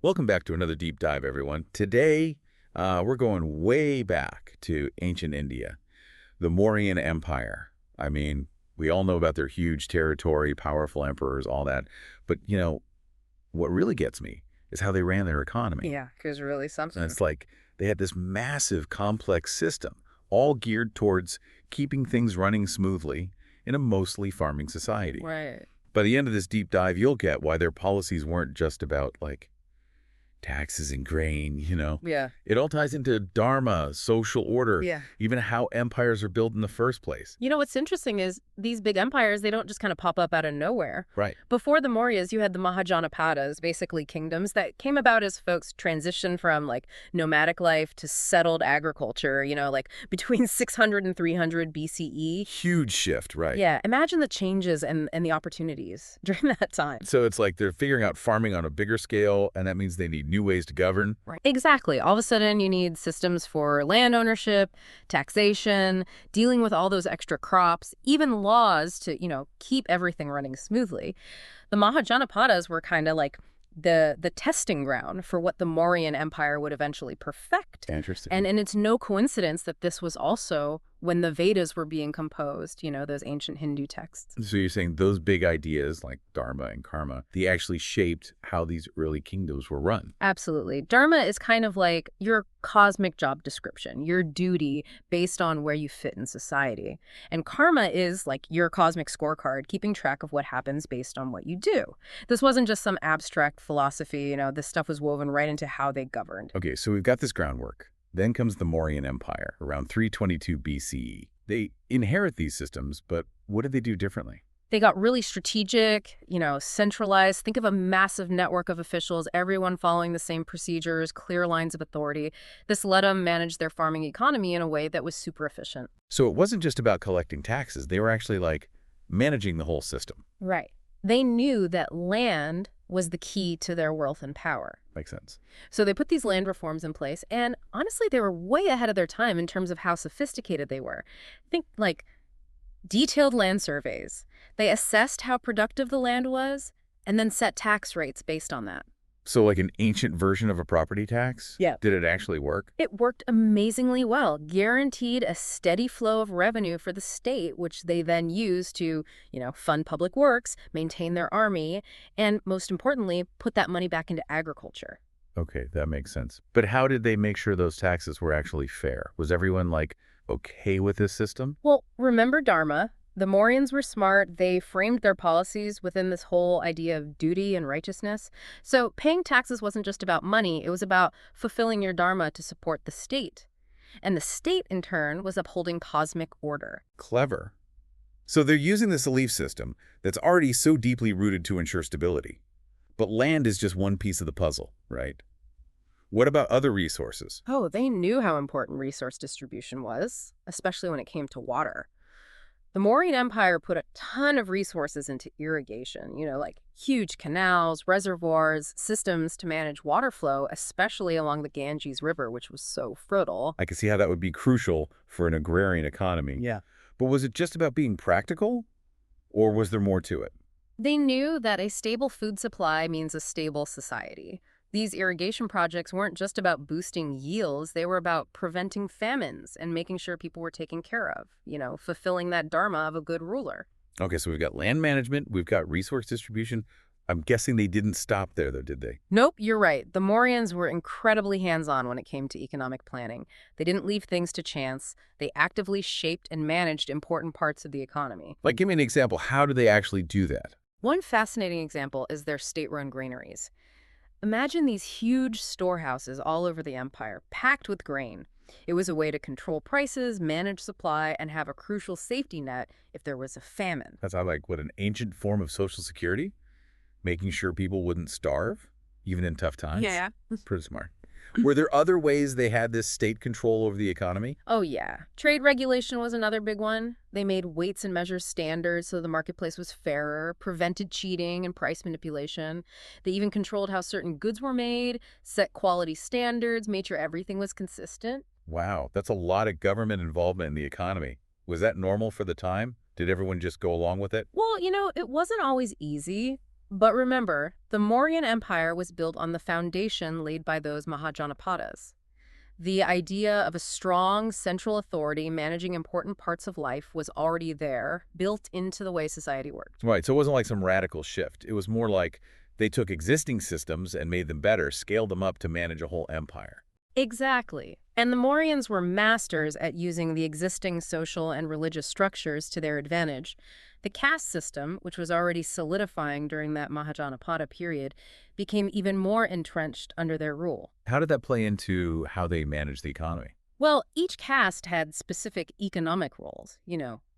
Welcome back to another deep dive, everyone. Today, we're going way back to ancient India, the Mauryan Empire. I mean, we all know about their huge territory, powerful emperors, all that. But, what really gets me is how they ran their economy. Yeah, it was really And something. it's like they had this massive, complex system, all geared towards keeping things running smoothly in a mostly farming society. Right. By the end of this deep dive, you'll get why their policies weren't just about, like, taxes and grain. Yeah. It all ties into dharma, social order, Yeah. even how empires are built in the first place. What's interesting is these big empires, they don't just kind of pop up out of nowhere. Right. Before the Mauryas, you had the Mahajanapadas, basically kingdoms that came about as folks transitioned from like nomadic life to settled agriculture, like between 600 and 300 BCE. Huge shift, right. Yeah, imagine the changes and the opportunities during that time. So it's like they're figuring out farming on a bigger scale, and that means they need new ways to govern. Right. Exactly. All of a sudden, you need systems for land ownership, taxation, dealing with all those extra crops, even laws to, keep everything running smoothly. The Mahajanapadas were kind of like the testing ground for what the Mauryan Empire would eventually perfect. Interesting. And it's no coincidence that this was also when the Vedas were being composed, those ancient Hindu texts. So you're saying those big ideas like dharma and karma, they actually shaped how these early kingdoms were run. Absolutely. Dharma is kind of like your cosmic job description, your duty based on where you fit in society. And karma is like your cosmic scorecard, keeping track of what happens based on what you do. This wasn't just some abstract philosophy, this stuff was woven right into how they governed. Okay, so we've got this groundwork. Then comes the Mauryan Empire, around 322 BCE. They inherit these systems, but what did they do differently? They got really strategic, centralized. Think of a massive network of officials, everyone following the same procedures, clear lines of authority. This let them manage their farming economy in a way that was super efficient. So it wasn't just about collecting taxes. They were actually like managing the whole system. Right. They knew that land was the key to their wealth and power. Makes sense. So they put these land reforms in place, and honestly, they were way ahead of their time in terms of how sophisticated they were. Think like detailed land surveys. They assessed how productive the land was and then set tax rates based on that. So like an ancient version of a property tax? Yeah. Did it actually work? It worked amazingly well, guaranteed a steady flow of revenue for the state, which they then used to, fund public works, maintain their army, and most importantly, put that money back into agriculture. Okay, that makes sense. But how did they make sure those taxes were actually fair? Was everyone like okay with this system? Well, remember Dharma. The Mauryans were smart. They framed their policies within this whole idea of duty and righteousness. So paying taxes wasn't just about money. It was about fulfilling your dharma to support the state. And the state, in turn, was upholding cosmic order. Clever. So they're using this belief system that's already so deeply rooted to ensure stability. But land is just one piece of the puzzle, right? What about other resources? Oh, they knew how important resource distribution was, especially when it came to water. The Mauryan Empire put a ton of resources into irrigation, like huge canals, reservoirs, systems to manage water flow, especially along the Ganges River, which was so fertile. I can see how that would be crucial for an agrarian economy. Yeah. But was it just about being practical, or was there more to it? They knew that a stable food supply means a stable society. These irrigation projects weren't just about boosting yields, they were about preventing famines and making sure people were taken care of, fulfilling that dharma of a good ruler. Okay, so we've got land management, we've got resource distribution. I'm guessing they didn't stop there, though, did they? Nope, you're right. The Mauryans were incredibly hands-on when it came to economic planning. They didn't leave things to chance. They actively shaped and managed important parts of the economy. Like, give me an example. How do they actually do that? One fascinating example is their state-run granaries. Imagine these huge storehouses all over the empire, packed with grain. It was a way to control prices, manage supply, and have a crucial safety net if there was a famine. That's like what, an ancient form of social security? Making sure people wouldn't starve, even in tough times? Yeah. Pretty smart. Were there other ways they had this state control over the economy? Oh, yeah. Trade regulation was another big one. They made weights and measures standards so the marketplace was fairer, prevented cheating and price manipulation. They even controlled how certain goods were made, set quality standards, made sure everything was consistent. Wow, that's a lot of government involvement in the economy. Was that normal for the time? Did everyone just go along with it? Well, it wasn't always easy. But remember, the Mauryan Empire was built on the foundation laid by those Mahajanapadas. The idea of a strong central authority managing important parts of life was already there, built into the way society worked. Right, so it wasn't like some radical shift. It was more like they took existing systems and made them better, scaled them up to manage a whole empire. Exactly. And the Mauryans were masters at using the existing social and religious structures to their advantage. The caste system, which was already solidifying during that Mahajanapada period, became even more entrenched under their rule. How did that play into how they managed the economy? Well, each caste had specific economic roles,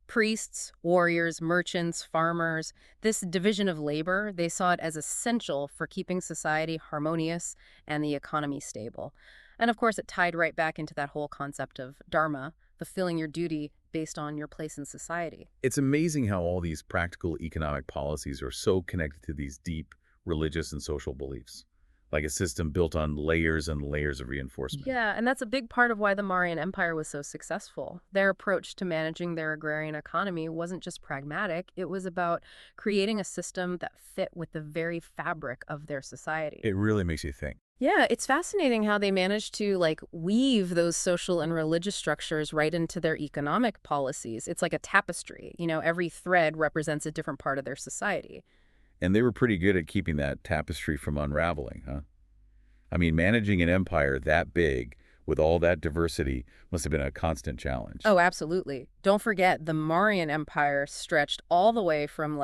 priests, warriors, merchants, farmers. This division of labor, they saw it as essential for keeping society harmonious and the economy stable. And of course, it tied right back into that whole concept of dharma, fulfilling your duty based on your place in society. It's amazing how all these practical economic policies are so connected to these deep religious and social beliefs, like a system built on layers and layers of reinforcement. Yeah, and that's a big part of why the Mauryan Empire was so successful. Their approach to managing their agrarian economy wasn't just pragmatic, it was about creating a system that fit with the very fabric of their society. It really makes you think. Yeah, it's fascinating how they managed to weave those social and religious structures right into their economic policies. It's like a tapestry. Every thread represents a different part of their society. And they were pretty good at keeping that tapestry from unraveling, huh? I mean, managing an empire that big with all that diversity must have been a constant challenge. Oh, absolutely. Don't forget, the Mauryan Empire stretched all the way from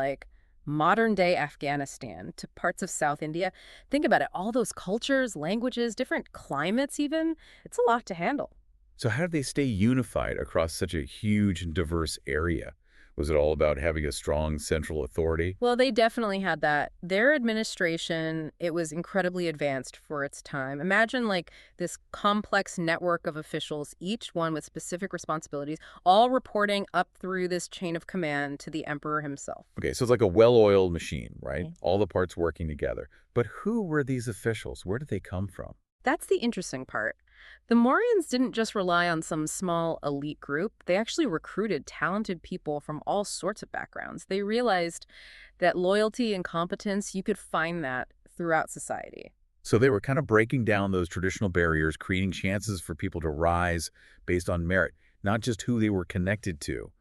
modern-day Afghanistan to parts of South India. Think about it, all those cultures, languages, different climates even. It's a lot to handle. So how did they stay unified across such a huge and diverse area? Was it all about having a strong central authority? Well, they definitely had that. Their administration, it was incredibly advanced for its time. Imagine this complex network of officials, each one with specific responsibilities, all reporting up through this chain of command to the emperor himself. Okay, so it's like a well-oiled machine, right? Okay. All the parts working together. But who were these officials? Where did they come from? That's the interesting part. The Mauryans didn't just rely on some small elite group. They actually recruited talented people from all sorts of backgrounds. They realized that loyalty and competence, you could find that throughout society. So they were kind of breaking down those traditional barriers, creating chances for people to rise based on merit, not just who they were connected to.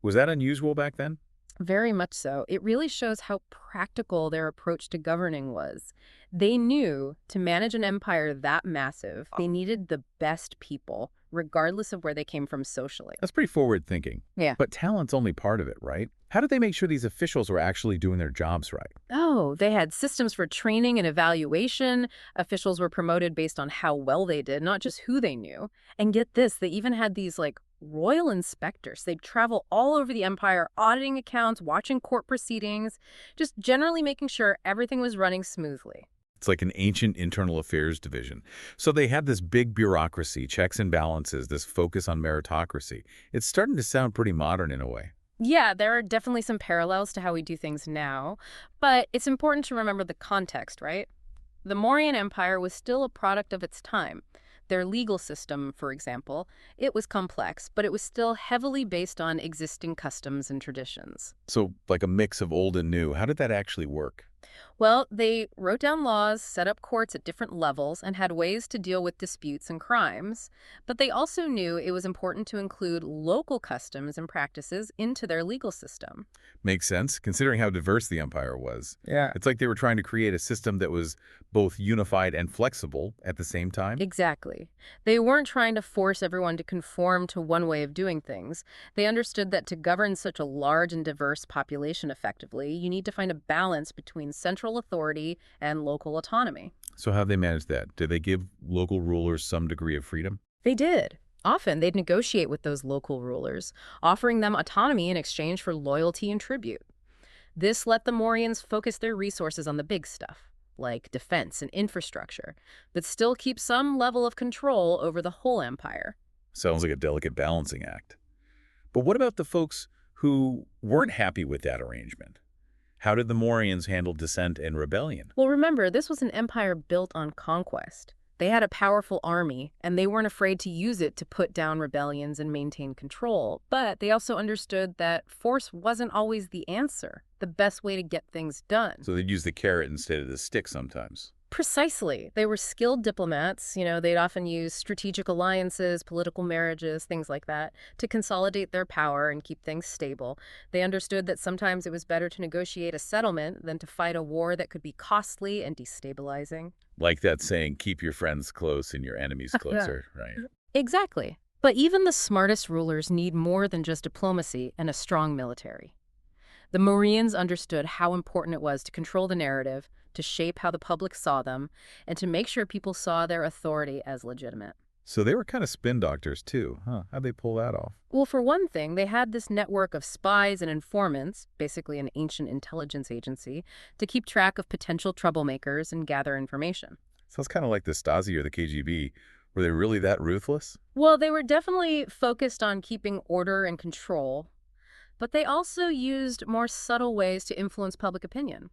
Was that unusual back then? Very much so. It really shows how practical their approach to governing was. They knew to manage an empire that massive, they needed the best people, regardless of where they came from socially. That's pretty forward thinking. Yeah. But talent's only part of it, right? How did they make sure these officials were actually doing their jobs right? Oh, they had systems for training and evaluation. Officials were promoted based on how well they did, not just who they knew. And get this, they even had these royal inspectors. They'd travel all over the empire, auditing accounts, watching court proceedings, just generally making sure everything was running smoothly. It's like an ancient internal affairs division. So they had this big bureaucracy, checks and balances, this focus on meritocracy. It's starting to sound pretty modern in a way. Yeah, there are definitely some parallels to how we do things now, but it's important to remember the context, right? The Mauryan Empire was still a product of its time. Their legal system, for example, it was complex, but it was still heavily based on existing customs and traditions. So like a mix of old and new. How did that actually work? Well, they wrote down laws, set up courts at different levels, and had ways to deal with disputes and crimes. But they also knew it was important to include local customs and practices into their legal system. Makes sense, considering how diverse the empire was. Yeah. It's like they were trying to create a system that was both unified and flexible at the same time. Exactly. They weren't trying to force everyone to conform to one way of doing things. They understood that to govern such a large and diverse population effectively, you need to find a balance between central authority and local autonomy. So how they managed that? Did they give local rulers some degree of freedom? They did. Often, they'd negotiate with those local rulers, offering them autonomy in exchange for loyalty and tribute. This let the Mauryans focus their resources on the big stuff, like defense and infrastructure, but still keep some level of control over the whole empire. Sounds like a delicate balancing act. But what about the folks who weren't happy with that arrangement? How did the Mauryans handle dissent and rebellion? Well, remember, this was an empire built on conquest. They had a powerful army, and they weren't afraid to use it to put down rebellions and maintain control. But they also understood that force wasn't always the answer, the best way to get things done. So they'd use the carrot instead of the stick sometimes. Precisely. They were skilled diplomats. They'd often use strategic alliances, political marriages, things like that, to consolidate their power and keep things stable. They understood that sometimes it was better to negotiate a settlement than to fight a war that could be costly and destabilizing. Like that saying, keep your friends close and your enemies closer, right? Exactly. But even the smartest rulers need more than just diplomacy and a strong military. The Mauryans understood how important it was to control the narrative, to shape how the public saw them, and to make sure people saw their authority as legitimate. So they were kind of spin doctors too, huh? How'd they pull that off? Well, for one thing, they had this network of spies and informants, basically an ancient intelligence agency, to keep track of potential troublemakers and gather information. Sounds kind of like the Stasi or the KGB. Were they really that ruthless? Well, they were definitely focused on keeping order and control, but they also used more subtle ways to influence public opinion.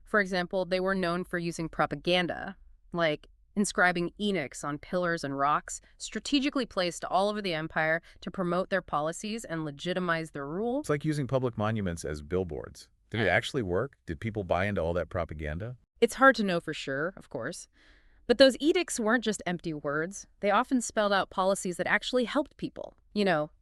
For example, they were known for using propaganda, like inscribing edicts on pillars and rocks, strategically placed all over the empire to promote their policies and legitimize their rule. It's like using public monuments as billboards. Did it actually work? Did people buy into all that propaganda? It's hard to know for sure, of course. But those edicts weren't just empty words. They often spelled out policies that actually helped people.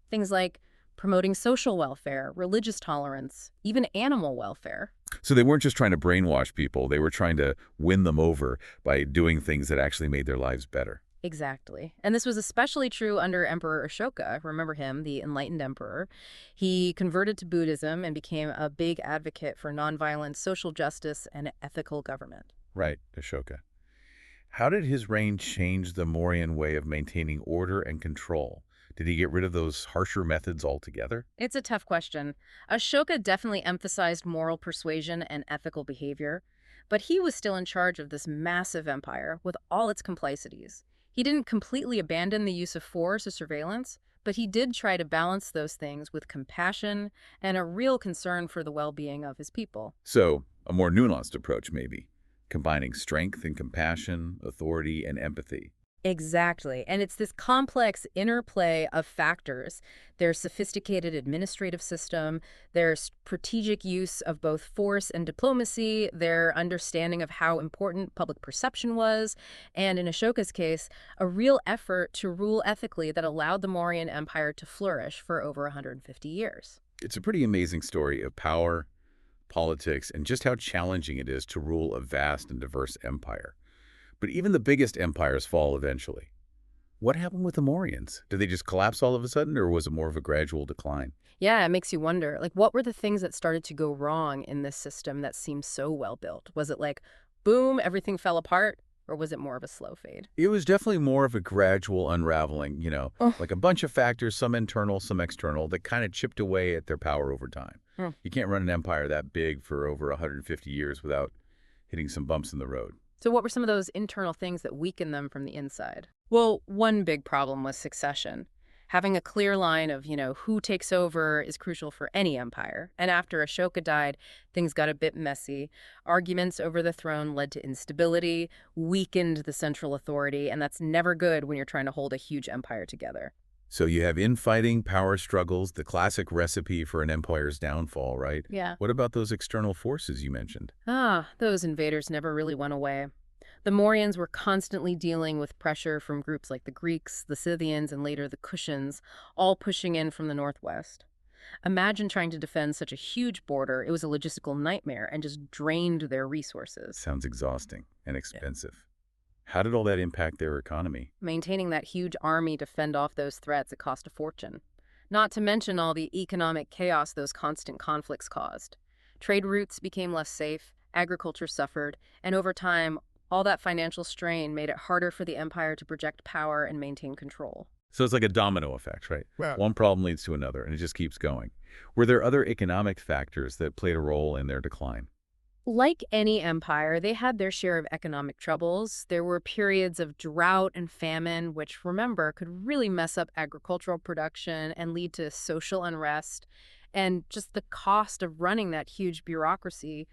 Things like promoting social welfare, religious tolerance, even animal welfare. So they weren't just trying to brainwash people. They were trying to win them over by doing things that actually made their lives better. Exactly. And this was especially true under Emperor Ashoka. Remember him, the enlightened emperor. He converted to Buddhism and became a big advocate for nonviolent social justice and ethical government. Right, Ashoka. How did his reign change the Mauryan way of maintaining order and control? Did he get rid of those harsher methods altogether? It's a tough question. Ashoka definitely emphasized moral persuasion and ethical behavior, but he was still in charge of this massive empire with all its complexities. He didn't completely abandon the use of force or surveillance, but he did try to balance those things with compassion and a real concern for the well-being of his people. So, a more nuanced approach maybe, combining strength and compassion, authority and empathy. Exactly. And it's this complex interplay of factors. Their sophisticated administrative system, their strategic use of both force and diplomacy, their understanding of how important public perception was, and in Ashoka's case, a real effort to rule ethically that allowed the Mauryan Empire to flourish for over 150 years. It's a pretty amazing story of power, politics, and just how challenging it is to rule a vast and diverse empire. But even the biggest empires fall eventually. What happened with the Mauryans? Did they just collapse all of a sudden, or was it more of a gradual decline? Yeah, it makes you wonder, what were the things that started to go wrong in this system that seemed so well built? Was it like, boom, everything fell apart? Or was it more of a slow fade? It was definitely more of a gradual unraveling, Oh. like a bunch of factors, some internal, some external, that kind of chipped away at their power over time. Hmm. You can't run an empire that big for over 150 years without hitting some bumps in the road. So what were some of those internal things that weakened them from the inside? Well, one big problem was succession. Having a clear line of, who takes over is crucial for any empire. And after Ashoka died, things got a bit messy. Arguments over the throne led to instability, weakened the central authority, and that's never good when you're trying to hold a huge empire together. So you have infighting, power struggles, the classic recipe for an empire's downfall, right? Yeah. What about those external forces you mentioned? Those invaders never really went away. The Mauryans were constantly dealing with pressure from groups like the Greeks, the Scythians, and later the Kushans, all pushing in from the northwest. Imagine trying to defend such a huge border. It was a logistical nightmare and just drained their resources. Sounds exhausting and expensive. How did all that impact their economy? Maintaining that huge army to fend off those threats, it cost a fortune. Not to mention all the economic chaos those constant conflicts caused. Trade routes became less safe, agriculture suffered, and over time, all that financial strain made it harder for the empire to project power and maintain control. So it's like a domino effect, right? Well, One problem leads to another, and it just keeps going. Were there other economic factors that played a role in their decline? Like any empire, they had their share of economic troubles. There were periods of drought and famine, which, remember, could really mess up agricultural production and lead to social unrest. And just the cost of running that huge bureaucracy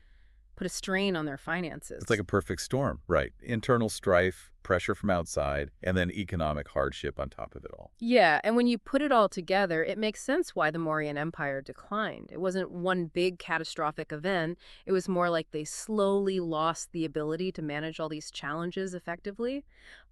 put a strain on their It's like finances. a perfect storm, right? Internal strife, pressure from outside, and then economic hardship on top of it all. Yeah, and when you put it all together, it makes sense why the Mauryan Empire declined. It wasn't one big catastrophic event. It was more like they slowly lost the ability to manage all these challenges effectively.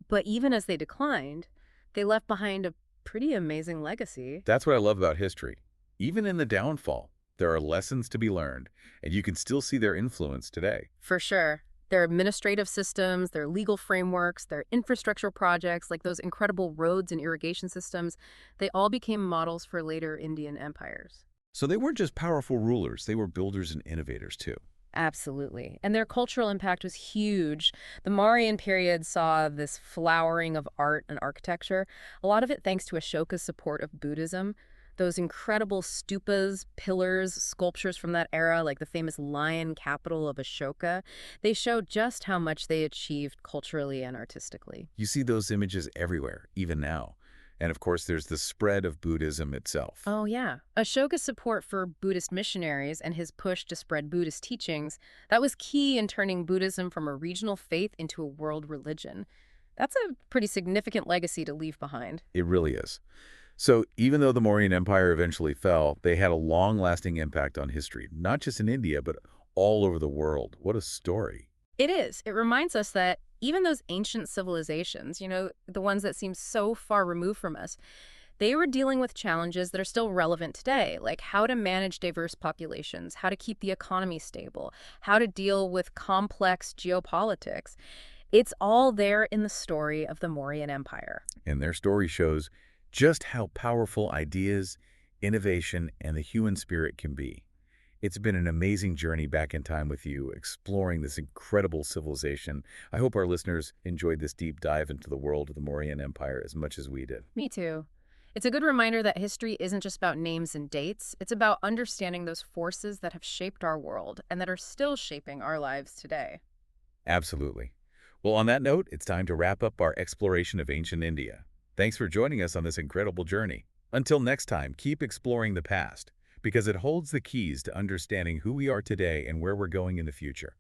But even as they declined, they left behind a pretty amazing legacy. That's what I love about history. Even in the downfall, there are lessons to be learned, and you can still see their influence today. For sure. Their administrative systems, their legal frameworks, their infrastructure projects, like those incredible roads and irrigation systems, they all became models for later Indian empires. So they weren't just powerful rulers, they were builders and innovators too. Absolutely. And their cultural impact was huge. The Mauryan period saw this flowering of art and architecture, a lot of it thanks to Ashoka's support of Buddhism. Those incredible stupas, pillars, sculptures from that era, like the famous lion capital of Ashoka, they show just how much they achieved culturally and artistically. You see those images everywhere, even now. And of course, there's the spread of Buddhism itself. Oh, yeah. Ashoka's support for Buddhist missionaries and his push to spread Buddhist teachings, that was key in turning Buddhism from a regional faith into a world religion. That's a pretty significant legacy to leave behind. It really is. So even though the Mauryan Empire eventually fell, they had a long-lasting impact on history, not just in India, but all over the world. What a story. It is. It reminds us that even those ancient civilizations, the ones that seem so far removed from us, they were dealing with challenges that are still relevant today, like how to manage diverse populations, how to keep the economy stable, how to deal with complex geopolitics. It's all there in the story of the Mauryan Empire. And their story shows just how powerful ideas, innovation, and the human spirit can be. It's been an amazing journey back in time with you, exploring this incredible civilization. I hope our listeners enjoyed this deep dive into the world of the Mauryan Empire as much as we did. Me too. It's a good reminder that history isn't just about names and dates. It's about understanding those forces that have shaped our world and that are still shaping our lives today. Absolutely. Well, on that note, it's time to wrap up our exploration of ancient India. Thanks for joining us on this incredible journey. Until next time, keep exploring the past, because it holds the keys to understanding who we are today and where we're going in the future.